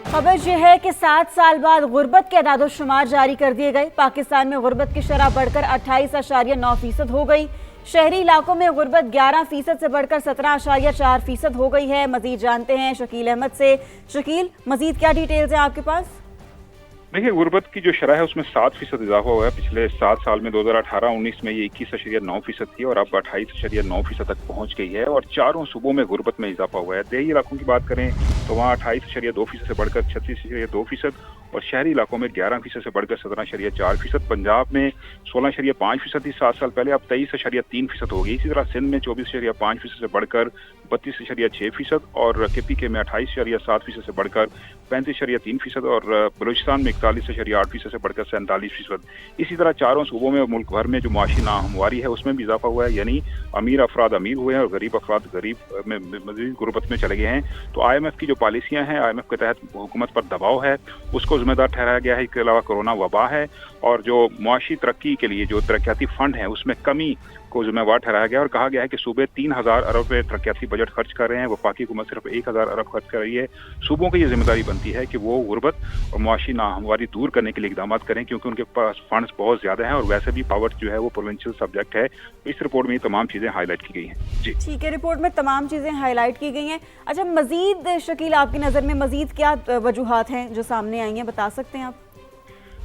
खबर यह है कि 7 साल बाद गुर्बत के अदाद-ओ-शुमार जारी कर दिए गए। पाकिस्तान में गुर्बत की शरह बढ़कर 28.9% हो गई। शहरी इलाकों में गुर्बत 11% से बढ़कर 17.4% हो गई है। मजीद जानते हैं शकील अहमद से। शकील, मजीद क्या डिटेल्स हैं आपके पास? देखिए, गुर्बत की जो शरह है उसमें 7% इजाफा हुआ है। पिछले 7 साल में 2018-19 में ये 21.9% थी और अब 28.9% तक पहुंच गई है और चारों सूबों में गुर्बत में इजाफा हुआ है। देही इलाकों की बात करें तो वहाँ 28.2% से बढ़कर 36.2% और शहरी इलाकों में 11% से बढ़कर 17.4%। पंजाब में 16.5% थी 7 साल पहले, अब 23.3% हो गई। इसी तरह सिंध में 24.5% से बढ़कर 32.6% और KPK में 28.7% से बढ़कर 35.3% और बलूचिस्तान में 41.8% से बढ़कर 47%। इसी तरह चारों सूबों में मुल्क भर में जो मुआशी नाहमवारी है उसमें भी इजाफा हुआ है, यानी अमीर अफराद अमीर हुए हैं और गरीब अफराद गरीब में मजीद गुर्बत में चले गए हैं। तो IMF की जो पॉलिसियां हैं, IMF के तहत हुकूमत पर दबाव है, उसको जिम्मेदार ठहराया गया है। इसके अलावा कोरोना वबा है और जो मुआशी तरक्की के लिए जो तरक्याती फंड है उसमें कमी को जिम्मेवार ठहराया गया और कहा गया है कि सूबे 3,000 अरब रुपए तरक्याती बजट खर्च कर रहे हैं, वफाकी हुकूमत सिर्फ 1,000 अरब खर्च कर रही है। सूबों की ये जिम्मेदारी बनती है कि वो गुर्बत और मुआशी नाहमवारी दूर करने के लिए इकदाम करें, क्योंकि उनके पास फंड्स बहुत ज्यादा हैं और वैसे भी पावर जो है वो प्रोविंशियल सब्जेक्ट है। इस रिपोर्ट में ये तमाम चीजें हाईलाइट की गई हैं। जी ठीक है, रिपोर्ट में तमाम चीजें हाईलाइट की गई हैं। अच्छा, मजीद शकील, आपकी नजर में मजीद क्या वजूहात हैं जो सामने आई हैं, बता सकते हैं आप?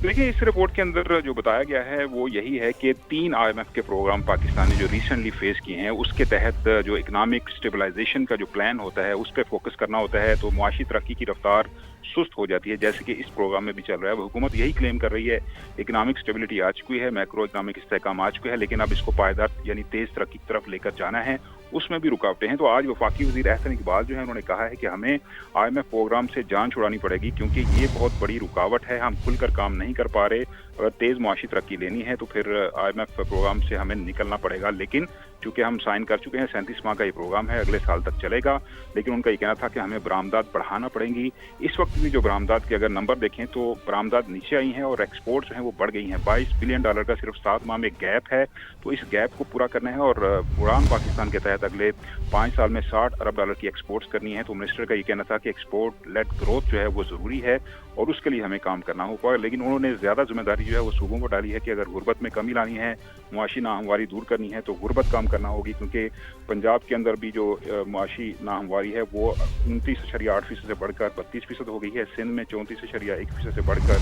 देखिए, इस रिपोर्ट के अंदर जो बताया गया है वो यही है कि 3 IMF के प्रोग्राम पाकिस्तान ने जो रिसेंटली फेस किए हैं उसके तहत जो इकोनॉमिक स्टेबलाइजेशन का जो प्लान होता है उस पर फोकस करना होता है, तो मुआशी तरक्की की रफ्तार सुस्त हो जाती है, जैसे कि इस प्रोग्राम में भी चल रहा है। हुकूमत यही क्लेम कर रही है इकोनॉमिक स्टेबिलिटी आ चुकी है, मैक्रो इकोनॉमिक इस्तेहकाम आ चुके हैं, लेकिन अब इसको पायदार यानी तेज तरक्की की तरफ लेकर जाना है, उसमें भी रुकावटें हैं। तो आज वफाकी वज़ीर एहसन इकबाल जो है उन्होंने कहा है कि हमें IMF प्रोग्राम से जान छुड़ानी पड़ेगी, क्योंकि ये बहुत बड़ी रुकावट है, हम खुलकर काम नहीं कर पा रहे। अगर तेज मुआशी तरक्की लेनी है तो फिर IMF प्रोग्राम से हमें निकलना पड़ेगा। लेकिन चूंकि हम साइन कर चुके हैं, 37 माह का ये प्रोग्राम है, अगले साल तक चलेगा, लेकिन उनका ये कहना था कि हमें बरामदात बढ़ाना पड़ेंगी। इस वक्त भी जो बरामदात के अगर नंबर देखें तो बरामदात नीचे आई हैं और एक्सपोर्ट्स जो हैं वो बढ़ गई हैं। $22 बिलियन का सिर्फ 7 माह में गैप है, तो इस गैप को पूरा करना है और उड़ान पाकिस्तान के तहत अगले 5 साल में $60 अरब की एक्सपोर्ट्स करनी है। तो मिनिस्टर का ये कहना था कि एक्सपोर्ट लेड ग्रोथ जो है वो जरूरी है और उसके लिए हमें काम करना होगा। लेकिन उन्होंने ज्यादा जिम्मेदारी जो है वो सूबों को डाली है कि अगर गुर्बत में कमी लानी है, मुआशी नाहमवारी दूर करनी है, तो गुर्बत काम करना होगी, क्योंकि पंजाब के अंदर भी जो मुआशी नाहमवारी है वो 29.8% से बढ़कर 32% हो गई है। सिंध में 34.1% से बढ़कर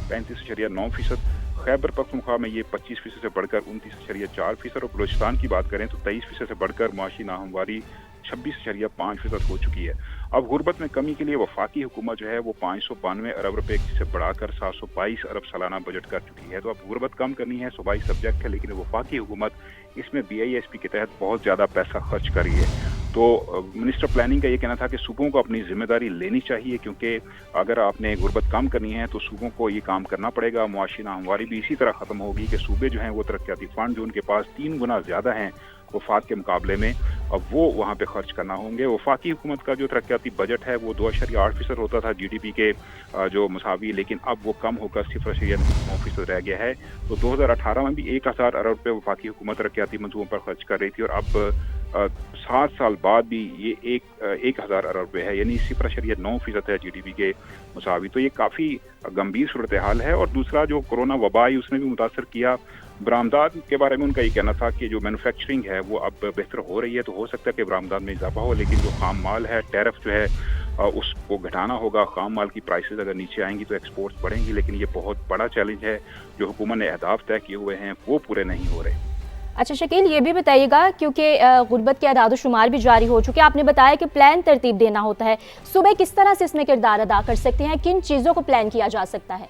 35.9%। खैबर पख्तूनख्वा में ये 25% से बढ़कर 29.4% और बलूचिस्तान की बात करें तो 23% से बढ़कर मुआशी नाहमवारी 26.5% हो चुकी है। अब गुर्बत में कमी के लिए वफाकी हुकूमत जो है वो 592 अरब रुपए से बढ़ाकर 722 अरब सालाना बजट कर चुकी है। तो अब गुर्बत कम करनी है, सूबाई सब्जेक्ट है, लेकिन वफाकी हुकूमत इसमें BISP के तहत बहुत ज़्यादा पैसा खर्च कर रही है। तो मिनिस्टर प्लानिंग का ये कहना था कि सूबों को अपनी जिम्मेदारी लेनी चाहिए, क्योंकि अगर आपने गुर्बत कम करनी है तो सूबों को ये काम करना पड़ेगा। मुआशी नाहमवारी भी इसी तरह ख़त्म होगी कि सूबे जो हैं वो तरक्याती फंड जो उनके पास 3 गुना ज़्यादा हैं वफाक के मुकाबले में, अब वो वहाँ पे खर्च करना होंगे। वफाकी हुकूमत का जो तरक्याती बजट है वो 2.8% होता था GDP के जो मुसावी, लेकिन अब वो कम होकर 0.9% रह गया है। तो 2018 में भी 1,000 अरब रुपये वफाकी हुकूमत तरक्याती मंसूबों पर खर्च कर रही थी और अब 7 साल बाद भी ये 1,000 अरब रुपये है, यानी 0.9% है GDP के मुसावी। तो ये काफ़ी गंभीर सूरत हाल है। और दूसरा जो कोरोना वबा आई उसने भी मुतासर किया। बरामदात के बारे में उनका ये कहना था कि जो मैन्युफैक्चरिंग है वो अब बेहतर हो रही है, तो हो सकता है कि बरामदात में इजाफा हो, लेकिन जो खाम माल है, टैरिफ जो है उसको घटाना होगा। खाम माल की प्राइसेस अगर नीचे आएंगी तो एक्सपोर्ट्स बढ़ेंगी, लेकिन ये बहुत बड़ा चैलेंज है। जो हुकूमत ने अहदाफ तय किए हुए हैं वो पूरे नहीं हो रहे। अच्छा शकील, ये भी बताइएगा, क्योंकि गुर्बत के अदाद-ओ-शुमार भी जारी हो चुके हैं, आपने बताया कि प्लान तरतीब देना होता है, सुबह किस तरह से इसमें किरदार अदा कर सकते हैं, किन चीज़ों को प्लान किया जा सकता है?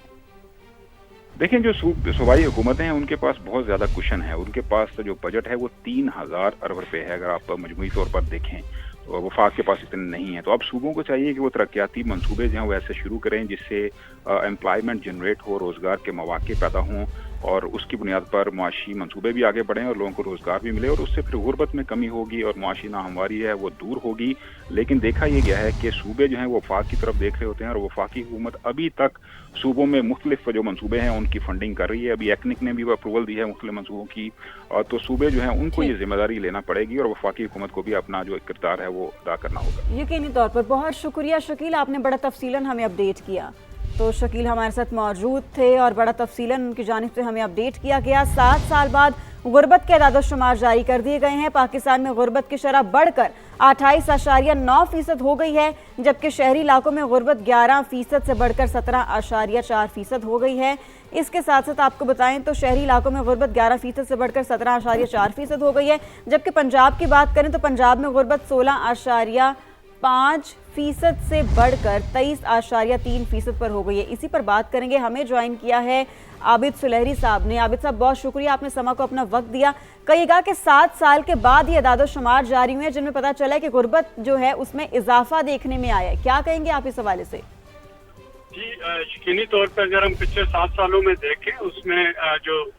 देखें, जो सूबाई हुकूमतें हैं उनके पास बहुत ज़्यादा कुशन है। उनके पास जो बजट है वो 3,000 अरब रुपये है। अगर आप मजमूई तौर पर देखें तो वफाक के पास इतने नहीं है। तो अब सूबों को चाहिए कि वो तरक्याती मंसूबे जो हैं वो ऐसे शुरू करें जिससे एम्प्लॉयमेंट जनरेट हो, रोज़गार के मौके पैदा हों और उसकी बुनियाद पर मुआशी मंसूबे भी आगे बढ़ें और लोगों को रोज़गार भी मिले और उससे फिर गुर्बत में कमी होगी और मुआशी नाहमवारी है वो दूर होगी। लेकिन देखा ये गया है कि सूबे जो हैं वो वफाक की तरफ देख रहे होते हैं और वफाकी हुकूमत अभी तक सूबों में मुख्तलिफ जो मंसूबे हैं उनकी फंडिंग कर रही है। अभी एक्निक ने भी अप्रूवल दी है मुख्तलिफ मंसूबों की, और तो सूबे जो हैं उनको ये जिम्मेदारी लेना पड़ेगी और वफाकी हुकूमत को भी अपना जो किरदार है वो अदा करना होगा। यकीनी तौर पर बहुत शुक्रिया शकील, आपने बड़ा तफसीलन हमें अपडेट किया। तो शकील हमारे साथ मौजूद थे और बड़ा तफसीलन उनकी जानिब से हमें अपडेट किया गया। 7 साल बाद गुर्बत के अदाद-ओ-शुमार जारी कर दिए गए हैं। पाकिस्तान में गुर्बत की शरह बढ़कर 28.9% हो गई है, जबकि शहरी इलाकों में गुर्बत 11% से बढ़कर 17.4% हो गई है। इसके साथ साथ आपको बताएं तो शहरी इलाकों में गुर्बत 11% से बढ़कर 17.4% हो गई है, जबकि पंजाब की बात करें तो पंजाब में गुर्बत 16.5% से बढ़कर 23.3% पर हो गई है। इसी पर बात करेंगे। हमें ज्वाइन किया है आबिद सुलहरी साहब ने। आबिद साहब, बहुत शुक्रिया, आपने समा को अपना वक्त दिया। कहिएगा कि 7 साल के बाद ये अदाद-ओ-शुमार जारी हुए हैं जिनमें पता चला है कि गुर्बत जो है उसमें इजाफा देखने में आया है। क्या कहेंगे आप इस हवाले से? जी, यकीनी तौर पर अगर हम पिछले 7 सालों में देखें उसमें जो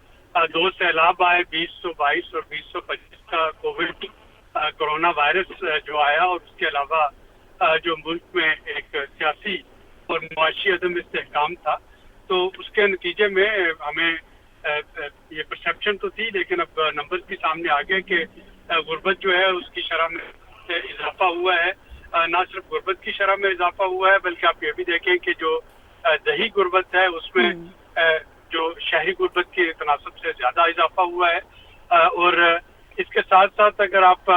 2 सैलाब आए 2022 और 2025 का कोविड कोरोना वायरस जो आया, और उसके अलावा जो मुल्क में एक सियासी और मुआशी अदम इस्तेहकाम था, तो उसके नतीजे में हमें ये परसेप्शन तो थी, लेकिन अब नंबर भी सामने आ गए कि गुर्बत जो है उसकी शरह में इजाफा हुआ है। ना सिर्फ गुर्बत की शरह में इजाफा हुआ है, बल्कि आप ये भी देखें कि जो दही गुर्बत है उसमें जो शहरी गुर्बत की तनासब से ज़्यादा इजाफा हुआ है। और इसके साथ साथ अगर आप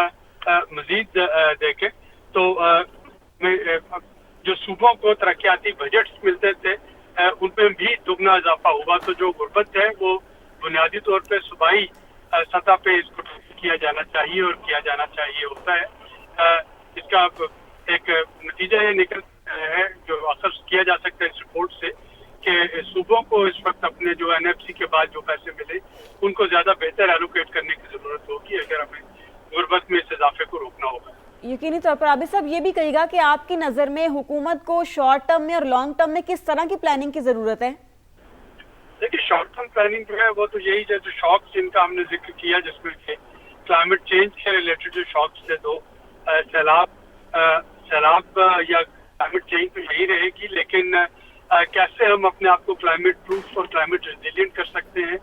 मजीद देखें तो जो सूबों को तरक्याती बजट्स मिलते थे उनमें भी दुगना इजाफा हुआ। तो जो गुर्बत है वो बुनियादी तौर पे सूबाई सतह पे इसको किया जाना चाहिए और किया जाना चाहिए होता है। इसका एक नतीजा ये निकल है जो अक्सर किया जा सकता है इस रिपोर्ट से कि सूबों को इस वक्त अपने जो NFC के बाद जो पैसे मिले उनको ज़्यादा बेहतर एलोकेट करने की ज़रूरत होगी अगर हमें गुर्बत में इस इजाफे को रोकना होगा। यकीनी तौर पर आबिद साहब ये भी कहिएगा कि आपकी नज़र में हुकूमत को शॉर्ट टर्म में और लॉन्ग टर्म में किस तरह की प्लानिंग की ज़रूरत है? देखिए, शॉर्ट टर्म प्लानिंग जो है वो तो यही है जो शॉक्स जिनका हमने जिक्र किया, जिसमें कि क्लाइमेट चेंज से रिलेटेड जो शॉक्स थे, तो सैलाब या क्लाइमेट चेंज तो यही रहेगी, लेकिन कैसे हम अपने आप को क्लाइमेट प्रूफ और क्लाइमेट रेजिलिएंट कर सकते हैं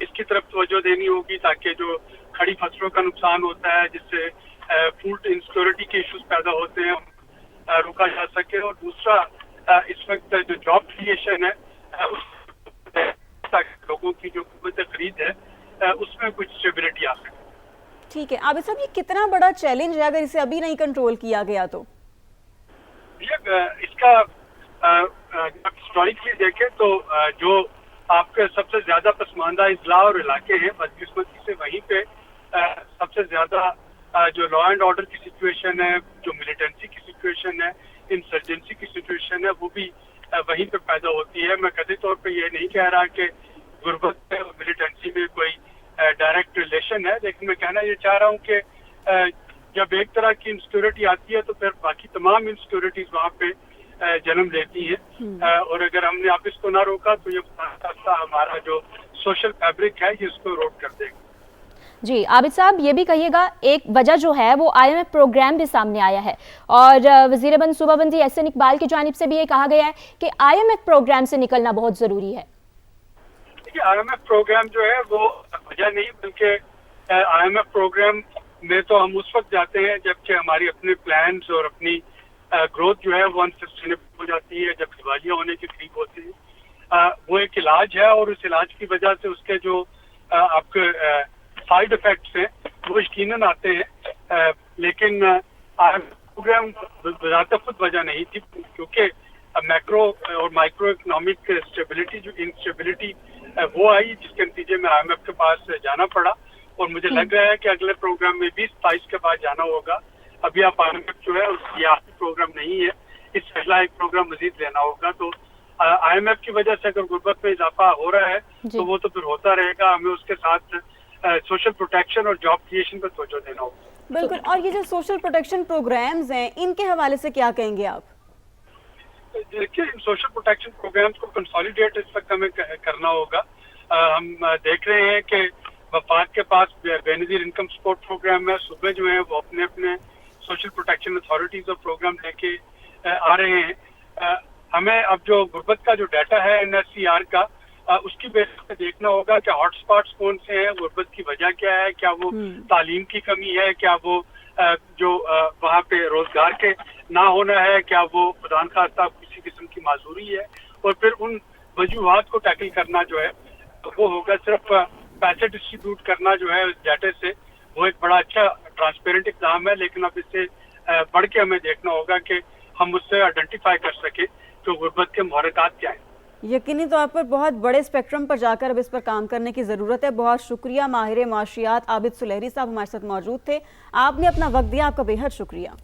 इसकी तरफ तवज्जो देनी होगी, ताकि जो खड़ी फसलों का नुकसान होता है जिससे फूड इंसिक्योरिटी के इश्यूज पैदा होते हैं रोका जा सके। और दूसरा इस वक्त जो जॉब क्रिएशन है लोगों की जो क़ुव्वत खरीद है उसमें कुछ स्टेबिलिटी आ सके। ठीक है आबिद साहब, ये कितना बड़ा चैलेंज है अगर इसे अभी नहीं कंट्रोल किया गया तो? इसका हिस्टोरिकली देखें तो जो आपके सबसे ज्यादा पसमानदा इजला और इलाके हैं, बदकिस्मती से वहीं पे सबसे ज्यादा जो लॉ एंड ऑर्डर की सिचुएशन है, जो मिलिटेंसी की सिचुएशन है, इंसर्जेंसी की सिचुएशन है, वो भी वहीं पे पैदा होती है। मैं कतई तौर पे ये नहीं कह रहा कि गुर्बत और मिलिटेंसी में कोई डायरेक्ट रिलेशन है, लेकिन मैं कहना ये चाह रहा हूँ कि जब एक तरह की इंसिक्योरिटी आती है तो फिर बाकी तमाम इंसिक्योरिटीज वहाँ पे जन्म लेती है। और अगर हमने आप इसको ना रोका तो ये हमारा जो सोशल फैब्रिक है ये इसको रोक कर देगा। जी आबिद साहब, ये भी कहिएगा, एक वजह जो है वो IMF प्रोग्राम भी सामने आया है और वज़ीर-ए-बंद सूबाबंदी एहसन इकबाल की जानिब से भी ये कहा गया है कि IMF प्रोग्राम से निकलना बहुत ज़रूरी है। देखिए, IMF प्रोग्राम जो है वो वजह नहीं, बल्कि IMF प्रोग्राम में तो हम उस वक्त जाते हैं जबकि हमारी अपने प्लान्स और अपनी ग्रोथ जो है वो अनसस्टेनेबल हो जाती है, जब दिवालिया होने के करीब होती है। वो एक इलाज है और उस इलाज की वजह से उसके जो आपके साइड इफेक्ट्स हैं वो यकीनन आते हैं, लेकिन प्रोग्राम ज़ात खुद वजह नहीं थी, क्योंकि मैक्रो और माइक्रो इकोनॉमिक स्टेबिलिटी जो इंस्टेबिलिटी वो आई, जिसके नतीजे में IMF के पास जाना पड़ा। और मुझे लग रहा है कि अगले प्रोग्राम में भी 27 के बाद जाना होगा। अभी आप IMF जो है उसकी आखिरी प्रोग्राम नहीं है, इससे अगला एक प्रोग्राम मजीद लेना होगा। तो IMF की वजह से अगर गुर्बत में इजाफा हो रहा है तो वो तो फिर होता रहेगा, हमें उसके साथ सोशल प्रोटेक्शन और जॉब क्रिएशन पर तवज्जो देना होगा। बिल्कुल। और ये जो सोशल प्रोटेक्शन प्रोग्राम्स हैं इनके हवाले से क्या कहेंगे आप? देखिए, इन सोशल प्रोटेक्शन प्रोग्राम्स को कंसोलिडेट इस वक्त हमें करना होगा। हम देख रहे हैं कि वफाक के पास बेनज़ीर इनकम सपोर्ट प्रोग्राम है, सूबे जो है वो अपने अपने सोशल प्रोटेक्शन अथॉरिटीज और प्रोग्राम लेके आ रहे हैं। हमें अब जो गुर्बत का जो डाटा है NSCR का, उसकी बेसिस पे देखना होगा कि हॉटस्पॉट्स कौन से हैं, गुर्बत की वजह क्या है, क्या वो तालीम की कमी है, क्या वो जो वहाँ पे रोजगार के ना होना है, क्या वो खुदा न खास्ता किसी किस्म की माजूरी है, और फिर उन वजूहात को टैकल करना जो है वो होगा। सिर्फ पैसे डिस्ट्रीब्यूट करना जो है डाटे से, वो एक बड़ा अच्छा ट्रांसपेरेंट इक़दाम है, लेकिन अब इससे बढ़ के हमें देखना होगा कि हम उससे आइडेंटिफाई कर सके तो गुर्बत के मुहर्रिकात क्या हैं। यकीनी तौर पर बहुत बड़े स्पेक्ट्रम पर जाकर अब इस पर काम करने की ज़रूरत है। बहुत शुक्रिया माहिर माशियात आबिद सुलेहरी साहब हमारे साथ मौजूद थे, आपने अपना वक्त दिया, आपका बेहद शुक्रिया।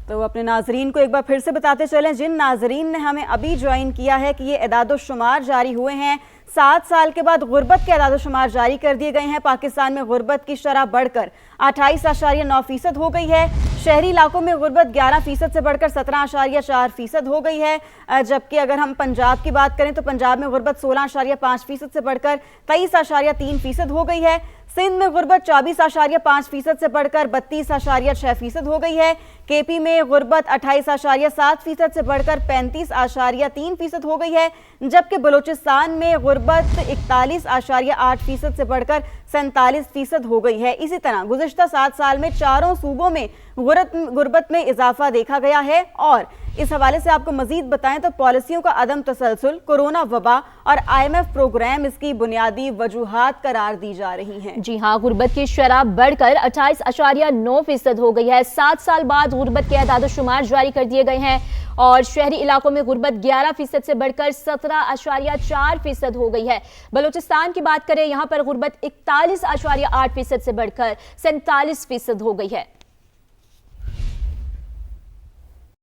तो अपने नाजरीन को एक बार फिर से बताते चलें, जिन नाजरीन ने हमें अभी ज्वाइन किया है, कि ये एदाद-ओ-शुमार जारी हुए हैं, 7 साल के बाद गुर्बत के एदाद-ओ-शुमार जारी कर दिए गए हैं। पाकिस्तान में गुर्बत की शरह बढ़कर 28.9% हो गई है। शहरी इलाकों में गुर्बत 11% से बढ़कर 17.4% हो गई है, जबकि अगर हम पंजाब की बात करें तो पंजाब में गुर्बत 16.5% से बढ़कर 23.3% हो गई है। सिंध में गुर्बत 24.5% से बढ़कर 32.6% हो गई है। केपी में गुर्बत 28.7% से बढ़कर 35.3% हो गई है, जबकि बलूचिस्तान में गुर्बत 41.8% से बढ़कर 47% हो गई है। इसी तरह गुज़िश्ता 7 साल में चारों सूबों में गुर्बत में इजाफा देखा गया है। और इस हवाले से आपको मजीद बताएं तो पॉलिसियों का अदम तसलसल, कोरोना वबा और IMF प्रोग्राम इसकी बुनियादी वजूहात करार दी जा रही हैं। जी हाँ, गुर्बत की शरह बढ़कर 28.9% हो गई है। 7 साल बाद गुर्बत के एदाद-ओ-शुमार जारी कर दिए गए हैं और शहरी इलाकों में गुर्बत 11% से बढ़कर 17.4% हो गई है। बलूचिस्तान की बात करें, यहाँ पर गुर्बत 41.8% से बढ़कर 47% हो गई है।